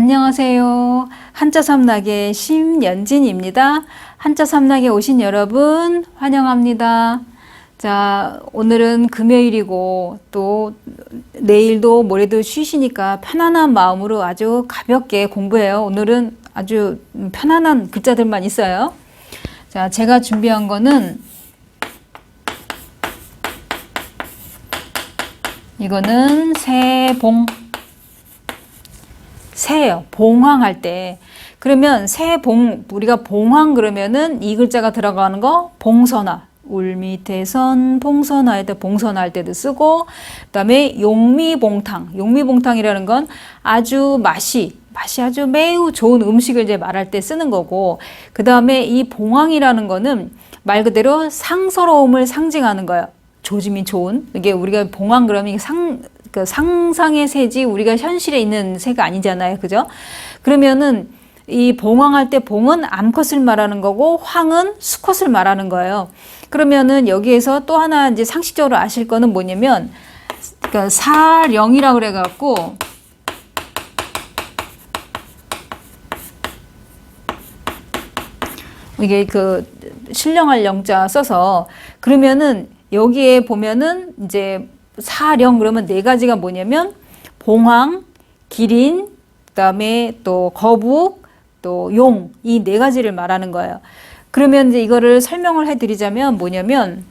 안녕하세요. 한자 삼락의 심연진입니다. 한자 삼락에 오신 여러분 환영합니다. 자, 오늘은 금요일이고 또 내일도 모레도 쉬시니까 편안한 마음으로 아주 가볍게 공부해요. 오늘은 아주 편안한 글자들만 있어요. 자, 제가 준비한 거는 이거는 새봉. 새예요. 봉황할 때. 그러면 새봉, 우리가 봉황 그러면은 이 글자가 들어가는 거 봉선화. 울 밑에 선, 봉선화 할 때 봉선화 할 때도 쓰고, 그 다음에 용미봉탕. 용미봉탕이라는 건 아주 맛이 아주 매우 좋은 음식을 이제 말할 때 쓰는 거고, 그 다음에 이 봉황이라는 거는 말 그대로 상서로움을 상징하는 거예요. 조짐이 좋은. 이게 우리가 봉황 그러면 이게 상상의 새지 우리가 현실에 있는 새가 아니잖아요. 그죠? 그러면은 이 봉황할 때 봉은 암컷을 말하는 거고 황은 수컷을 말하는 거예요. 그러면은 여기에서 또 하나 이제 상식적으로 아실 거는 뭐냐면 그러니까 사령이라 그래 갖고 이게 그 신령할 영자 써서 그러면은 여기에 보면은 이제 사령 그러면 네 가지가 뭐냐면 봉황, 기린, 그다음에 또 거북, 또 용 이 네 가지를 말하는 거예요. 그러면 이제 이거를 설명을 해드리자면 뭐냐면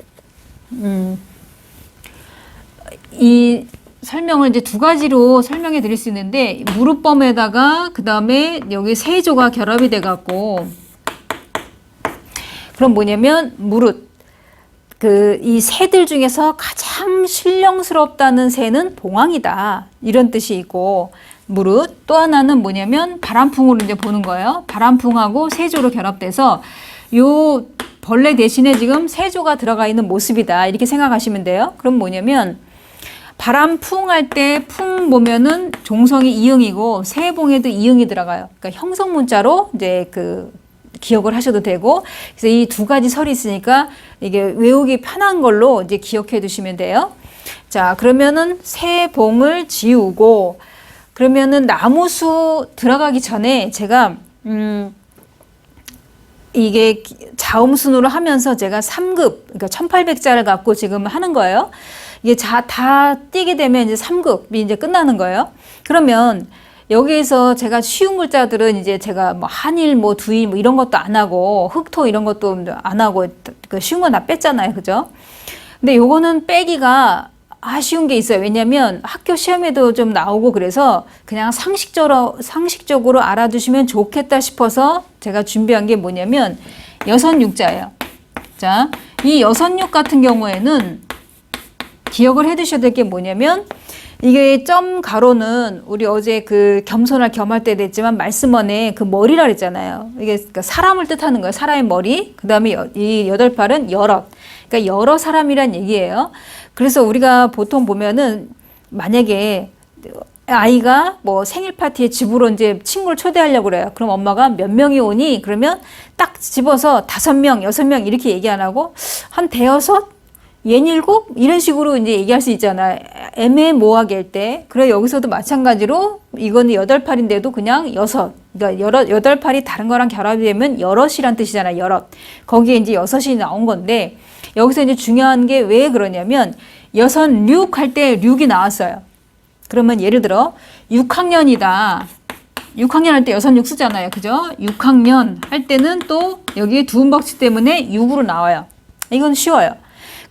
이 설명을 이제 두 가지로 설명해 드릴 수 있는데 무릎범에다가 그다음에 여기 세조가 결합이 돼 갖고 그럼 뭐냐면 무릇 이 새들 중에서 가장 신령스럽다는 새는 봉황이다. 이런 뜻이 있고, 무릇 또 하나는 뭐냐면 바람풍으로 이제 보는 거예요. 바람풍하고 세조로 결합돼서 요 벌레 대신에 지금 세조가 들어가 있는 모습이다. 이렇게 생각하시면 돼요. 그럼 뭐냐면 바람풍 할 때 풍 보면은 종성이 이응이고 새봉에도 이응이 들어가요. 그러니까 형성 문자로 이제 기억을 하셔도 되고, 그래서 이 두 가지 설이 있으니까 이게 외우기 편한 걸로 이제 기억해 두시면 돼요. 자, 그러면은 새봉을 지우고, 그러면은 나무수 들어가기 전에 제가, 이게 자음순으로 하면서 제가 3급, 그러니까 1800자를 갖고 지금 하는 거예요. 이게 다 띄게 되면 이제 3급이 이제 끝나는 거예요. 그러면 여기에서 제가 쉬운 글자들은 이제 제가 뭐 한일, 뭐 두일, 뭐 이런 것도 안 하고 흑토 이런 것도 안 하고 쉬운 건 다 뺐잖아요. 그죠? 근데 요거는 빼기가 아쉬운 게 있어요. 왜냐면 학교 시험에도 좀 나오고 그래서 그냥 상식적으로 알아두시면 좋겠다 싶어서 제가 준비한 게 뭐냐면 여선육자예요. 자, 이 여선육 같은 경우에는 기억을 해 두셔야 될 게 뭐냐면 이게 점 가로는 우리 어제 겸손할 겸할 때 됐지만 말씀원에 머리라 그랬잖아요. 이게 그러니까 사람을 뜻하는 거예요. 사람의 머리. 그 다음에 이 여덟팔은 여럿. 그러니까 여러 사람이란 얘기예요. 그래서 우리가 보통 보면은 만약에 아이가 뭐 생일 파티에 집으로 이제 친구를 초대하려고 그래요. 그럼 엄마가 몇 명이 오니? 그러면 딱 집어서 5명, 6명 이렇게 얘기 안 하고 한 대여섯? 얘일곱? 이런 식으로 이제 얘기할 수 있잖아요. 애매모호하게 할 때. 그래, 여기서도 마찬가지로 이거는 8팔인데도 그냥 6. 그러니까 8팔이 다른 거랑 결합이 되면 여럿이란 뜻이잖아요. 여럿. 거기에 이제 6이 나온 건데 여기서 이제 중요한 게 왜 그러냐면 여선육 할 때 륙이 나왔어요. 그러면 예를 들어 6학년이다. 6학년 할 때 여선육 쓰잖아요. 그죠? 6학년 할 때는 또 여기에 두음박치 때문에 6으로 나와요. 이건 쉬워요.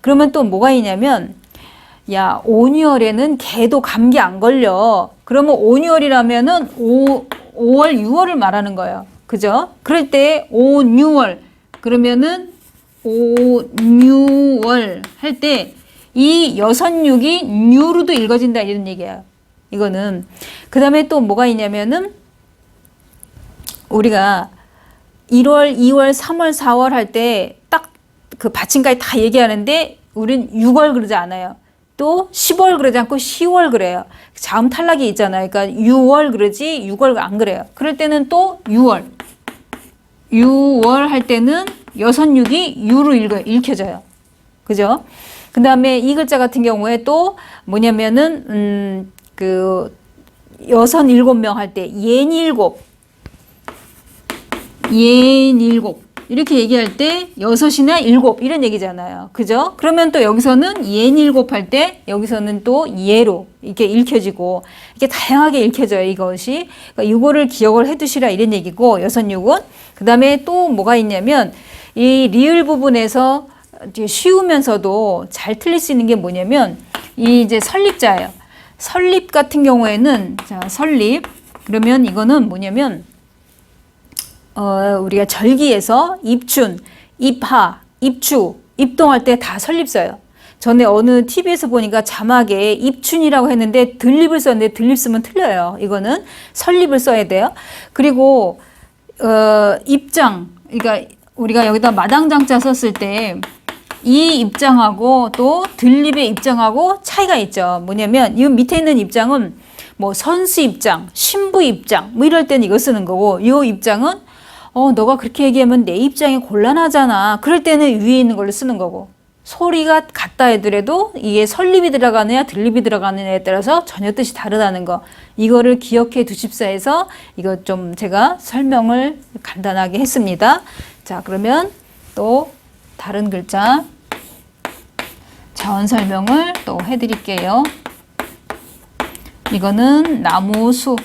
그러면 또 뭐가 있냐면 야, 온유월에는 개도 감기 안 걸려. 그러면 온유월이라면은 5월, 6월을 말하는 거예요. 그죠? 그럴 때 온유월 그러면은 온유월 할 때 이 여선육이 뉴로도 읽어진다 이런 얘기예요. 이거는 그 다음에 또 뭐가 있냐면은 우리가 1월, 2월, 3월, 4월 할 때 딱 받침까지 다 얘기하는데 우린 6월 그러지 않아요. 또 10월 그러지 않고 10월 그래요. 자음 탈락이 있잖아요. 그러니까 6월 그러지 6월 안 그래요. 그럴 때는 또 6월. 6월 할 때는 여선육이 유로 읽혀져요. 그죠? 그 다음에 이 글자 같은 경우에 또 뭐냐면은 여섯 일곱 명 할 때 옌 일곱, 옌 일곱 이렇게 얘기할 때 여섯이나 일곱 이런 얘기잖아요. 그죠? 그러면 또 여기서는 옌 일곱 할 때 여기서는 또 예로 이렇게 읽혀지고 이렇게 다양하게 읽혀져요. 이것이. 그러니까 이거를 기억을 해 두시라 이런 얘기고 여섯 육은. 그 다음에 또 뭐가 있냐면 이 리을 부분에서 쉬우면서도 잘 틀릴 수 있는 게 뭐냐면 이 이제 설립자예요. 설립 같은 경우에는 자, 설립 그러면 이거는 뭐냐면 우리가 절기에서 입춘, 입하, 입추, 입동할 때 다 설립 써요. 전에 어느 TV에서 보니까 자막에 입춘이라고 했는데 들립을 썼는데 들립 쓰면 틀려요. 이거는 설립을 써야 돼요. 그리고 입장, 그러니까 우리가 여기다 마당장자 썼을 때 이 입장하고 또 들립의 입장하고 차이가 있죠. 뭐냐면 이 밑에 있는 입장은 뭐 선수 입장, 신부 입장 뭐 이럴 때는 이거 쓰는 거고 이 입장은 너가 그렇게 얘기하면 내 입장이 곤란하잖아. 그럴 때는 위에 있는 걸로 쓰는 거고 소리가 같다 하더라도 이게 설립이 들어가느냐 들립이 들어가느냐에 따라서 전혀 뜻이 다르다는 거. 이거를 기억해 두십사 해서 이거 좀 제가 설명을 간단하게 했습니다. 자, 그러면 또 다른 글자 자원 설명을 또 해드릴게요. 이거는 나무수.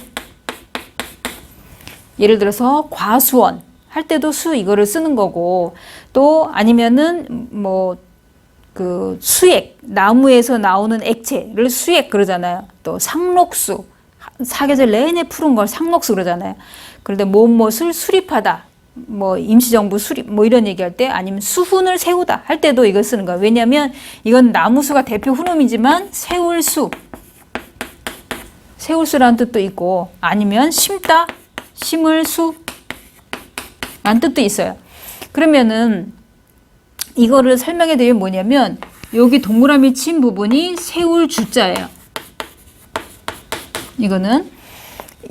예를 들어서 과수원 할 때도 수 이거를 쓰는 거고 또 아니면은 뭐 그 수액 나무에서 나오는 액체를 수액 그러잖아요. 또 상록수 사계절 내내 푸른 걸 상록수 그러잖아요. 그런데 무엇을 수립하다 뭐 임시정부 수립 뭐 이런 얘기할 때 아니면 수훈을 세우다 할 때도 이걸 쓰는 거예요. 왜냐하면 이건 나무수가 대표 훈음이지만 세울수 세울수라는 뜻도 있고 아니면 심다 심을 수 라는 뜻도 있어요. 그러면은 이거를 설명해 드리면 뭐냐면 여기 동그라미 친 부분이 세울 주자예요. 이거는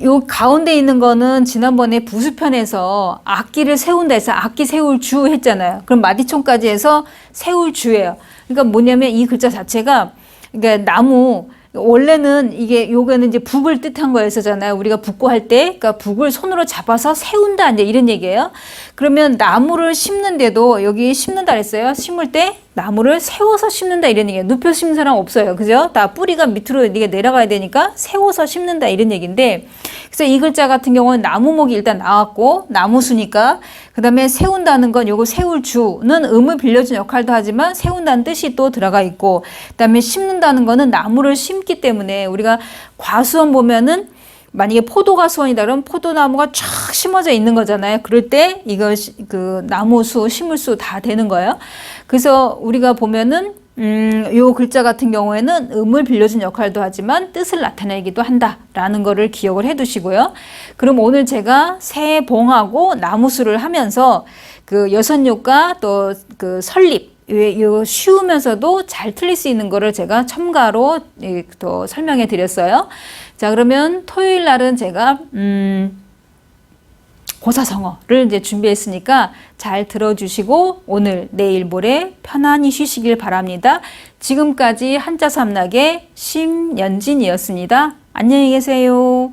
요 가운데 있는 거는 지난번에 부수편에서 악기를 세운다 해서 악기 세울 주 했잖아요. 그럼 마디총까지 해서 세울 주예요. 그러니까 뭐냐면 이 글자 자체가 그러니까 나무 원래는 이게 요거는 이제 북을 뜻한 거였잖아요. 우리가 북고 할 때, 그러니까 북을 손으로 잡아서 세운다 이제 이런 얘기예요. 그러면 나무를 심는데도 여기 심는다 그랬어요. 심을 때 나무를 세워서 심는다 이런 얘기예요. 눕혀 심는 사람 없어요, 그죠? 다 뿌리가 밑으로 이게 내려가야 되니까 세워서 심는다 이런 얘기인데, 그래서 이 글자 같은 경우는 나무목이 일단 나왔고 나무수니까 그 다음에 세운다는 건 요거 세울 주는 음을 빌려준 역할도 하지만 세운다는 뜻이 또 들어가 있고 그 다음에 심는다는 거는 나무를 심기 때문에 우리가 과수원 보면은 만약에 포도가 수원이다 그러면 포도나무가 쫙 심어져 있는 거잖아요. 그럴 때 이거 그 나무수, 식물수 다 되는 거예요. 그래서 우리가 보면은 요 글자 같은 경우에는 음을 빌려준 역할도 하지만 뜻을 나타내기도 한다라는 거를 기억을 해 두시고요. 그럼 오늘 제가 새봉하고 나무수를 하면서 그 여섯육과 또 그 설립 요 쉬우면서도 잘 틀릴 수 있는 거를 제가 첨가로 또 설명해 드렸어요. 자, 그러면 토요일 날은 제가 고사성어를 이제 준비했으니까 잘 들어주시고 오늘 내일 모레 편안히 쉬시길 바랍니다. 지금까지 한자 삼락의 심연진이었습니다. 안녕히 계세요.